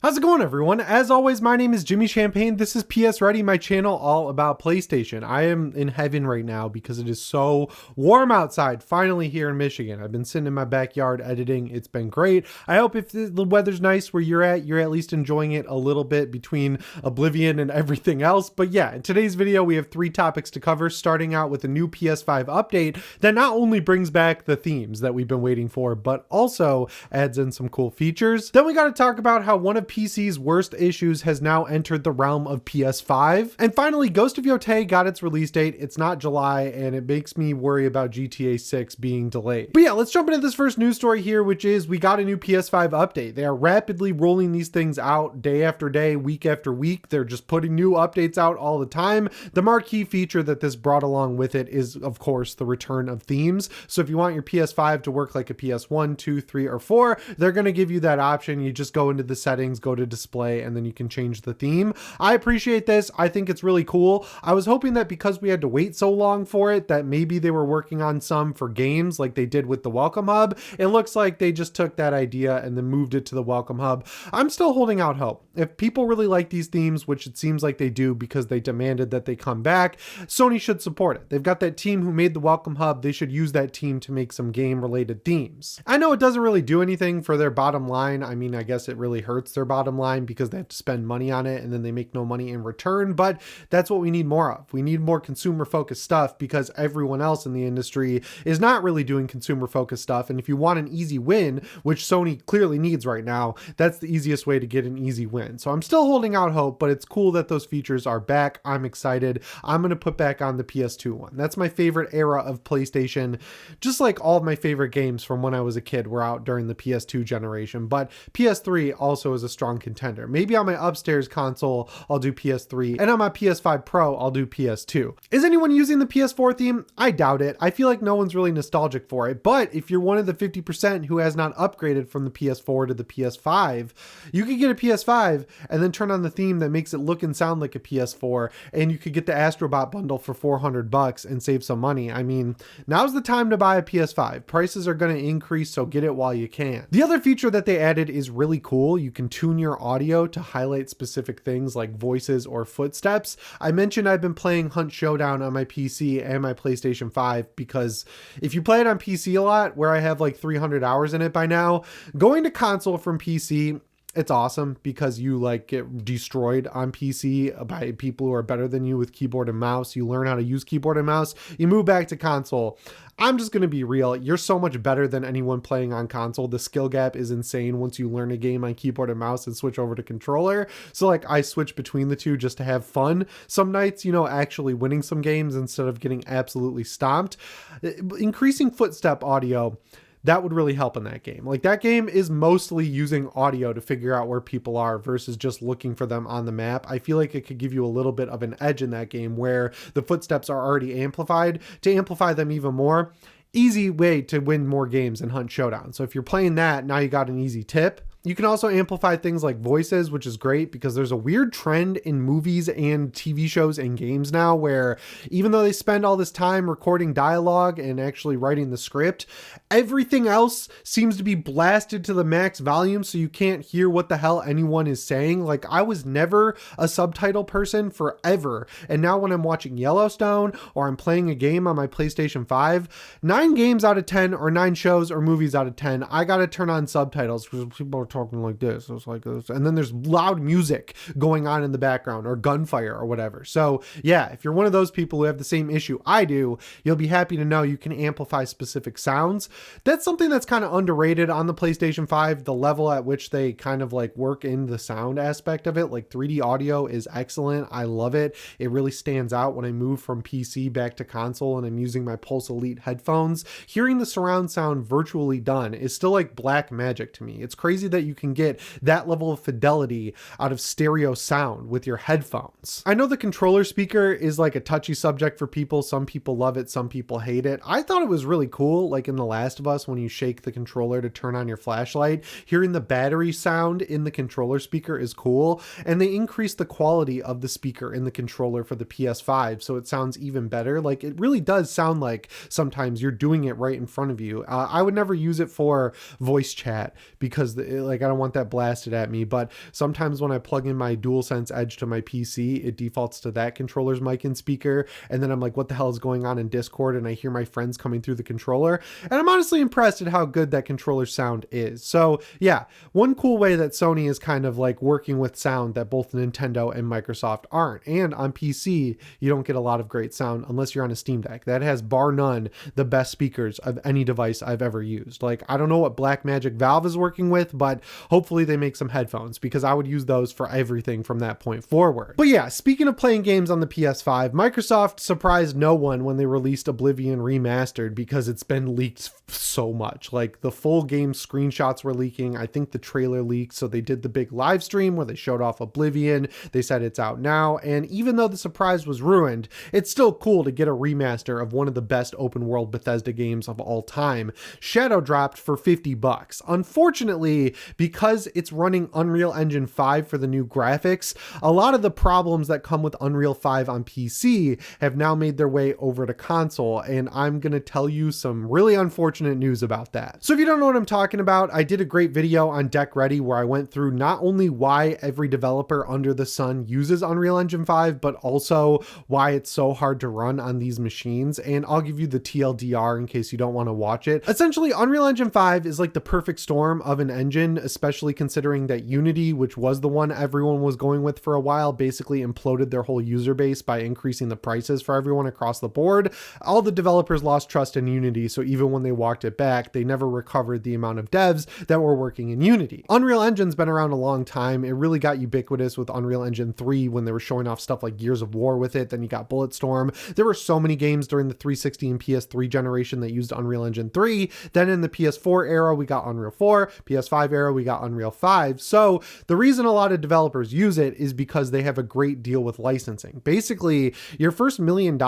How's it going, everyone? As always, my name is Jimmy Champagne. This is PSReady, my channel all about PlayStation. I am in heaven right now because it is so warm outside, finally here in Michigan. I've been sitting in my backyard editing. It's been great. I hope if the weather's nice where you're at least enjoying it a little bit between Oblivion and everything else. But yeah, in today's video, we have 3 topics to cover, starting out with a new PS5 update that not only brings back the themes that we've been waiting for, but also adds in some cool features. Then we got to talk about how one of PC's worst issues has now entered the realm of PS5. And finally, Ghost of Yotei got its release date. It's not July, and it makes me worry about GTA 6 being delayed. But yeah, let's jump into this first news story here, which is we got a new PS5 update. They are rapidly rolling these things out day after day, week after week. They're just putting new updates out all the time. The marquee feature that this brought along with it is, of course, the return of themes. So if you want your PS5 to work like a PS1, 2, 3, or 4, they're going to give you that option. You just go into the settings, go to display, and then you can change the theme. I appreciate this. I think it's really cool. I was hoping that because we had to wait so long for it, that maybe they were working on some for games like they did with the Welcome Hub. It looks like they just took that idea and then moved it to the Welcome Hub. I'm still holding out hope. If people really like these themes, which it seems like they do because they demanded that they come back, Sony should support it. They've got that team who made the Welcome Hub. They should use that team to make some game-related themes. I know it doesn't really do anything for their bottom line. I mean, I guess it really hurts their bottom line because they have to spend money on it and then they make no money in return, but that's what we need more of. We need more consumer-focused stuff because everyone else in the industry is not really doing consumer-focused stuff, and if you want an easy win, which Sony clearly needs right now, that's the easiest way to get an easy win. So I'm still holding out hope, but it's cool that those features are back. I'm excited. I'm going to put back on the PS2 one. That's my favorite era of PlayStation. Just like all of my favorite games from when I was a kid were out during the PS2 generation, but PS3 also is a strong contender. Maybe on my upstairs console, I'll do PS3, and on my PS5 Pro, I'll do PS2. Is anyone using the PS4 theme? I doubt it. I feel like no one's really nostalgic for it, but if you're one of the 50% who has not upgraded from the PS4 to the PS5, you could get a PS5 and then turn on the theme that makes it look and sound like a PS4, and you could get the Astrobot bundle for $400 and save some money. I mean, now's the time to buy a PS5. Prices are going to increase, so get it while you can. The other feature that they added is really cool. You can tune your audio to highlight specific things like voices or footsteps. I mentioned I've been playing Hunt Showdown on my PC and my PlayStation 5 because if you play it on PC a lot, where I have like 300 hours in it by now, going to console from PC, it's awesome because you like get destroyed on PC by people who are better than you with keyboard and mouse. You learn how to use keyboard and mouse. You move back to console. I'm just going to be real. You're so much better than anyone playing on console. The skill gap is insane once you learn a game on keyboard and mouse and switch over to controller. So like I switch between the two just to have fun. Some nights, you know, actually winning some games instead of getting absolutely stomped. Increasing footstep audio, that would really help in that game. Like that game is mostly using audio to figure out where people are versus just looking for them on the map. I feel like it could give you a little bit of an edge in that game where the footsteps are already amplified. To amplify them even more, easy way to win more games in Hunt Showdown. So if you're playing that, now you got an easy tip. You can also amplify things like voices, which is great because there's a weird trend in movies and TV shows and games now where even though they spend all this time recording dialogue and actually writing the script, everything else seems to be blasted to the max volume so you can't hear what the hell anyone is saying. Like I was never a subtitle person forever, and now when I'm watching Yellowstone or I'm playing a game on my PlayStation 5, 9 games out of 10 or 9 shows or movies out of 10, I gotta turn on subtitles because people are talking like this. It's like this. And then there's loud music going on in the background or gunfire or whatever. So yeah, if you're one of those people who have the same issue I do, you'll be happy to know you can amplify specific sounds. That's something that's kind of underrated on the PlayStation 5, the level at which they kind of like work in the sound aspect of it. Like 3D audio is excellent. I love it. It really stands out when I move from PC back to console and I'm using my Pulse Elite headphones. Hearing the surround sound virtually done is still like black magic to me. It's crazy that you can get that level of fidelity out of stereo sound with your headphones. I know the controller speaker is like a touchy subject for people. Some people love it, some people hate it. I thought it was really cool, like in The Last of Us, when you shake the controller to turn on your flashlight, hearing the battery sound in the controller speaker is cool, and they increased the quality of the speaker in the controller for the PS5 so it sounds even better. Like it really does sound like sometimes you're doing it right in front of you. I would never use it for voice chat because Like, I don't want that blasted at me, but sometimes when I plug in my DualSense Edge to my PC, it defaults to that controller's mic and speaker. And then I'm like, what the hell is going on in Discord? And I hear my friends coming through the controller. And I'm honestly impressed at how good that controller sound is. So yeah, one cool way that Sony is kind of like working with sound that both Nintendo and Microsoft aren't. And on PC, you don't get a lot of great sound unless you're on a Steam Deck. That has, bar none, the best speakers of any device I've ever used. Like, I don't know what Blackmagic Valve is working with, but hopefully they make some headphones, because I would use those for everything from that point forward. But yeah, speaking of playing games on the PS5, Microsoft surprised no one when they released Oblivion Remastered, because it's been leaked so much. Like, the full game screenshots were leaking. I think the trailer leaked, so they did the big live stream where they showed off Oblivion. They said it's out now, and even though the surprise was ruined, it's still cool to get a remaster of one of the best open world Bethesda games of all time. Shadow dropped for $50. Unfortunately, because it's running Unreal Engine 5 for the new graphics, a lot of the problems that come with Unreal 5 on PC have now made their way over to console, and I'm gonna tell you some really unfortunate news about that. So if you don't know what I'm talking about, I did a great video on Deck Ready where I went through not only why every developer under the sun uses Unreal Engine 5, but also why it's so hard to run on these machines, and I'll give you the TLDR in case you don't want to watch it. Essentially, Unreal Engine 5 is like the perfect storm of an engine, especially considering that Unity, which was the one everyone was going with for a while, basically imploded their whole user base by increasing the prices for everyone across the board. All the developers lost trust in Unity, so even when they walked it back, they never recovered the amount of devs that were working in Unity. Unreal Engine's been around a long time. It really got ubiquitous with Unreal Engine 3 when they were showing off stuff like Gears of War with it. Then you got Bulletstorm. There were so many games during the 360 and PS3 generation that used Unreal Engine 3. Then in the PS4 era, we got Unreal 4. PS5 era, we got Unreal 5. So the reason a lot of developers use it is because they have a great deal with licensing. Basically, your first $1 million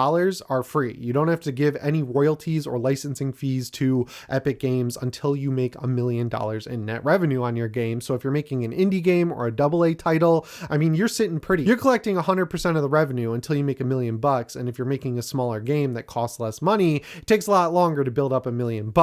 are free. You don't have to give any royalties or licensing fees to Epic Games until you make $1 million in net revenue on your game. So if you're making an indie game or a AA title, I mean, you're sitting pretty. You're collecting 100% of the revenue until you make $1 million. And if you're making a smaller game that costs less money, it takes a lot longer to build up $1 million.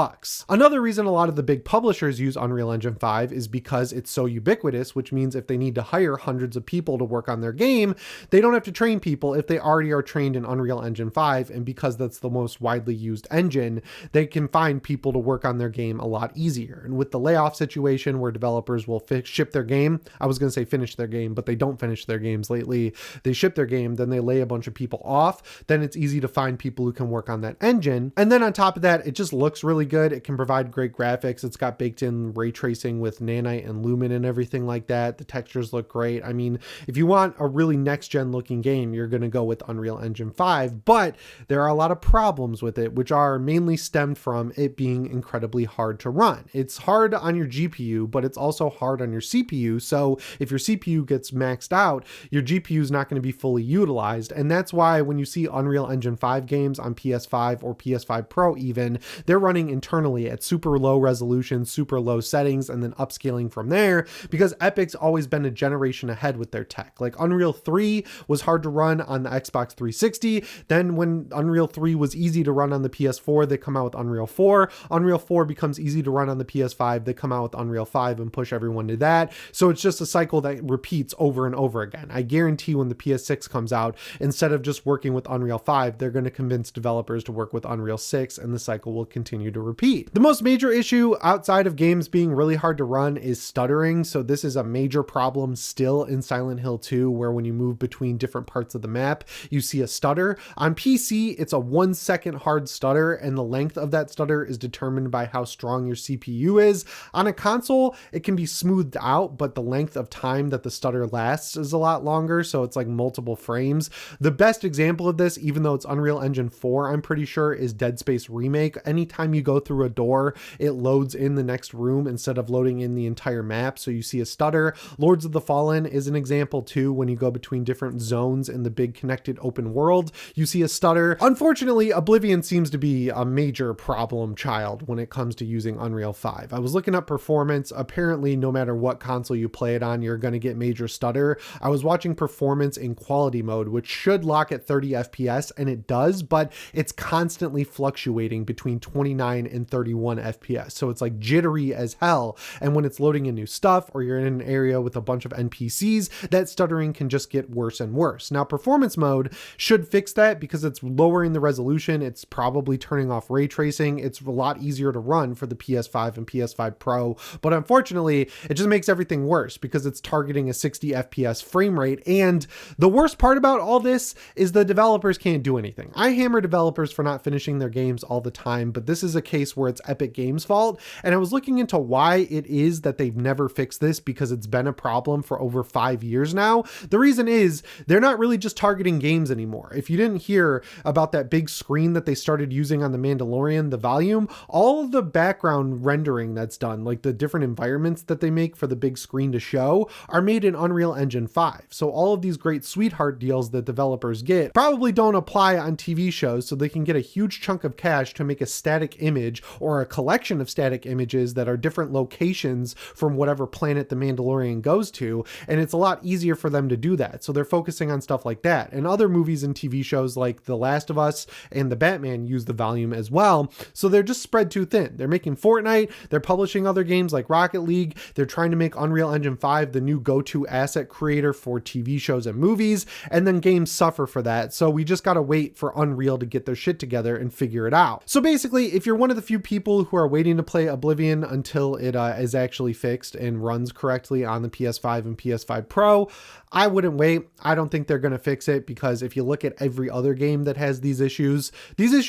Another reason a lot of the big publishers use Unreal Engine 5 is because it's so ubiquitous, which means if they need to hire hundreds of people to work on their game, they don't have to train people if they already are trained in Unreal Engine 5. And because that's the most widely used engine, they can find people to work on their game a lot easier. And with the layoff situation where developers will ship their game, I was going to say finish their game, but they don't finish their games lately. They ship their game, then they lay a bunch of people off. Then it's easy to find people who can work on that engine. And then on top of that, it just looks really good. It can provide great graphics. It's got baked in ray tracing with nanite and lumen and everything like that. The textures look great. I mean, if you want a really next gen looking game, you're going to go with Unreal Engine 5, but there are a lot of problems with it, which are mainly stemmed from it being incredibly hard to run. It's hard on your GPU, but it's also hard on your CPU. So if your CPU gets maxed out, your GPU is not going to be fully utilized. And that's why when you see Unreal Engine 5 games on PS5 or PS5 Pro even, they're running internally at super low resolution, super low settings, and then upscaling from there, because Epic's always been a generation ahead with their tech. Like Unreal 3 was hard to run on the Xbox 360. Then when Unreal 3 was easy to run on the PS4, they come out with Unreal 4. Unreal 4 becomes easy to run on the PS5. They come out with Unreal 5 and push everyone to that. So it's just a cycle that repeats over and over again. I guarantee when the PS6 comes out, instead of just working with Unreal 5, they're going to convince developers to work with Unreal 6, and the cycle will continue to repeat. The most major issue outside of games being really hard to run is stuttering. So this is a major problem still in Silent Hill 2, where when you move between different parts of the map, you see a stutter. On PC, it's a 1 second hard stutter, and the length of that stutter is determined by how strong your CPU is. On a console, it can be smoothed out, but the length of time that the stutter lasts is a lot longer, so it's like multiple frames. The best example of this, even though it's Unreal Engine 4, I'm pretty sure, is Dead Space Remake. Anytime you go through a door, it loads in the next room instead of loading in the entire map, so you see a stutter. Lords of the Fallen is an example too. When you go between different zones in the big connected open world, you see a stutter. Unfortunately, Oblivion seems to be a major problem child when it comes to using Unreal 5. I was looking up performance. Apparently, no matter what console you play it on, you're going to get major stutter. I was watching performance in quality mode, which should lock at 30 FPS, and it does, but it's constantly fluctuating between 29 and 31 FPS. So it's like jittery as hell. And and when it's loading in new stuff or you're in an area with a bunch of NPCs, that stuttering can just get worse and worse. Now, performance mode should fix that because it's lowering the resolution. It's probably turning off ray tracing. It's a lot easier to run for the PS5 and PS5 Pro, but unfortunately, it just makes everything worse because it's targeting a 60 FPS frame rate. And the worst part about all this is the developers can't do anything. I hammer developers for not finishing their games all the time, but this is a case where it's Epic Games' fault. And I was looking into why it is that they've never fixed this because it's been a problem for over 5 years now. The reason is they're not really just targeting games anymore. If you didn't hear about that big screen that they started using on The Mandalorian, the volume, all of the background rendering that's done, like the different environments that they make for the big screen to show, are made in Unreal Engine 5. So all of these great sweetheart deals that developers get probably don't apply on TV shows, so they can get a huge chunk of cash to make a static image or a collection of static images that are different locations from whatever planet the Mandalorian goes to, and it's a lot easier for them to do that. So they're focusing on stuff like that. And other movies and TV shows like The Last of Us and The Batman use the volume as well. So they're just spread too thin. They're making Fortnite, they're publishing other games like Rocket League, they're trying to make Unreal Engine 5 the new go-to asset creator for TV shows and movies, and then games suffer for that. So we just gotta wait for Unreal to get their shit together and figure it out. So basically, if you're one of the few people who are waiting to play Oblivion until it is actually fixed and runs correctly on the PS5 and PS5 Pro, I wouldn't wait. I don't think they're going to fix it because if you look at every other game that has these issues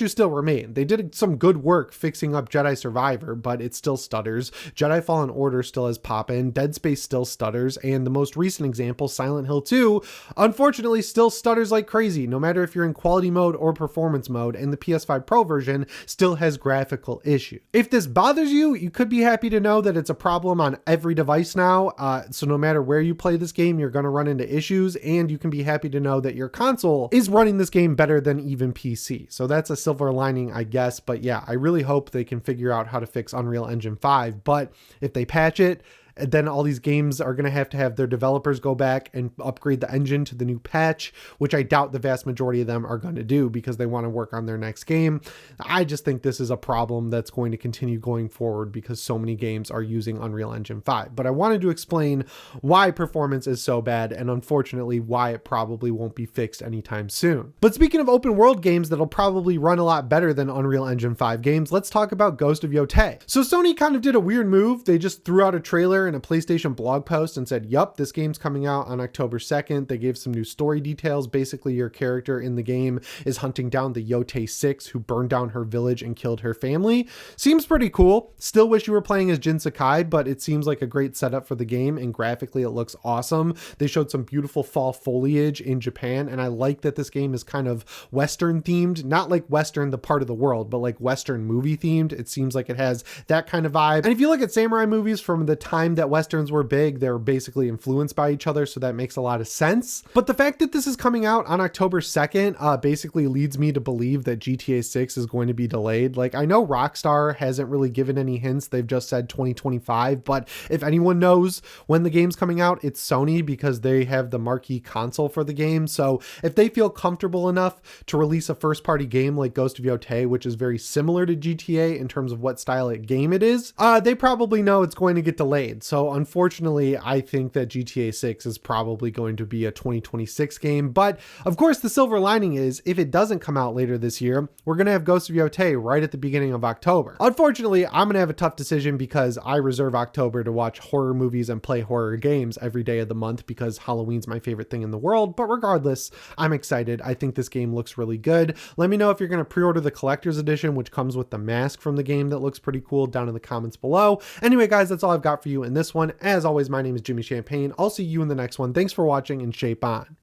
still remain. They did some good work fixing up Jedi Survivor, but it still stutters. Jedi Fallen Order still has pop-in. Dead Space still stutters. And the most recent example, Silent Hill 2, unfortunately still stutters like crazy, no matter if you're in quality mode or performance mode, and the PS5 Pro version still has graphical issues. If this bothers you, you could be happy to know that it's a problem on every device now. So no matter where you play this game, you're going to run into issues, and you can be happy to know that your console is running this game better than even PC. So that's a silver lining, I guess. But yeah, I really hope they can figure out how to fix Unreal Engine 5. But if they patch it, then all these games are going to have their developers go back and upgrade the engine to the new patch, which I doubt the vast majority of them are going to do because they want to work on their next game. I just think this is a problem that's going to continue going forward because so many games are using Unreal Engine 5. But I wanted to explain why performance is so bad and unfortunately why it probably won't be fixed anytime soon. But speaking of open world games that'll probably run a lot better than Unreal Engine 5 games, let's talk about Ghost of Yotei. So Sony kind of did a weird move. They just threw out a trailer in a PlayStation blog post and said, yup, this game's coming out on October 2nd. They gave some new story details. Basically, your character in the game is hunting down the Yotei 6 who burned down her village and killed her family. Seems pretty cool. Still wish you were playing as Jin Sakai, but it seems like a great setup for the game, and graphically it looks awesome. They showed some beautiful fall foliage in Japan, and I like that this game is kind of Western themed, not like Western the part of the world, but like Western movie themed. It seems like it has that kind of vibe. And if you look at samurai movies from the time that Westerns were big, they're basically influenced by each other, so that makes a lot of sense. But the fact that this is coming out on October 2nd basically leads me to believe that GTA 6 is going to be delayed. Like, I know Rockstar hasn't really given any hints. They've just said 2025, but if anyone knows when the game's coming out, it's Sony because they have the marquee console for the game. So if they feel comfortable enough to release a first-party game like Ghost of Yotei, which is very similar to GTA in terms of what style of game it is, they probably know it's going to get delayed. So unfortunately, I think that GTA 6 is probably going to be a 2026 game. But of course, the silver lining is if it doesn't come out later this year, we're going to have Ghost of Yotei right at the beginning of October. Unfortunately, I'm going to have a tough decision because I reserve October to watch horror movies and play horror games every day of the month because Halloween's my favorite thing in the world. But regardless, I'm excited. I think this game looks really good. Let me know if you're going to pre-order the collector's edition, which comes with the mask from the game that looks pretty cool, down in the comments below. Anyway, guys, that's all I've got for you in this one. As always, my name is Jimmy Champagne. I'll see you in the next one. Thanks for watching and shape on.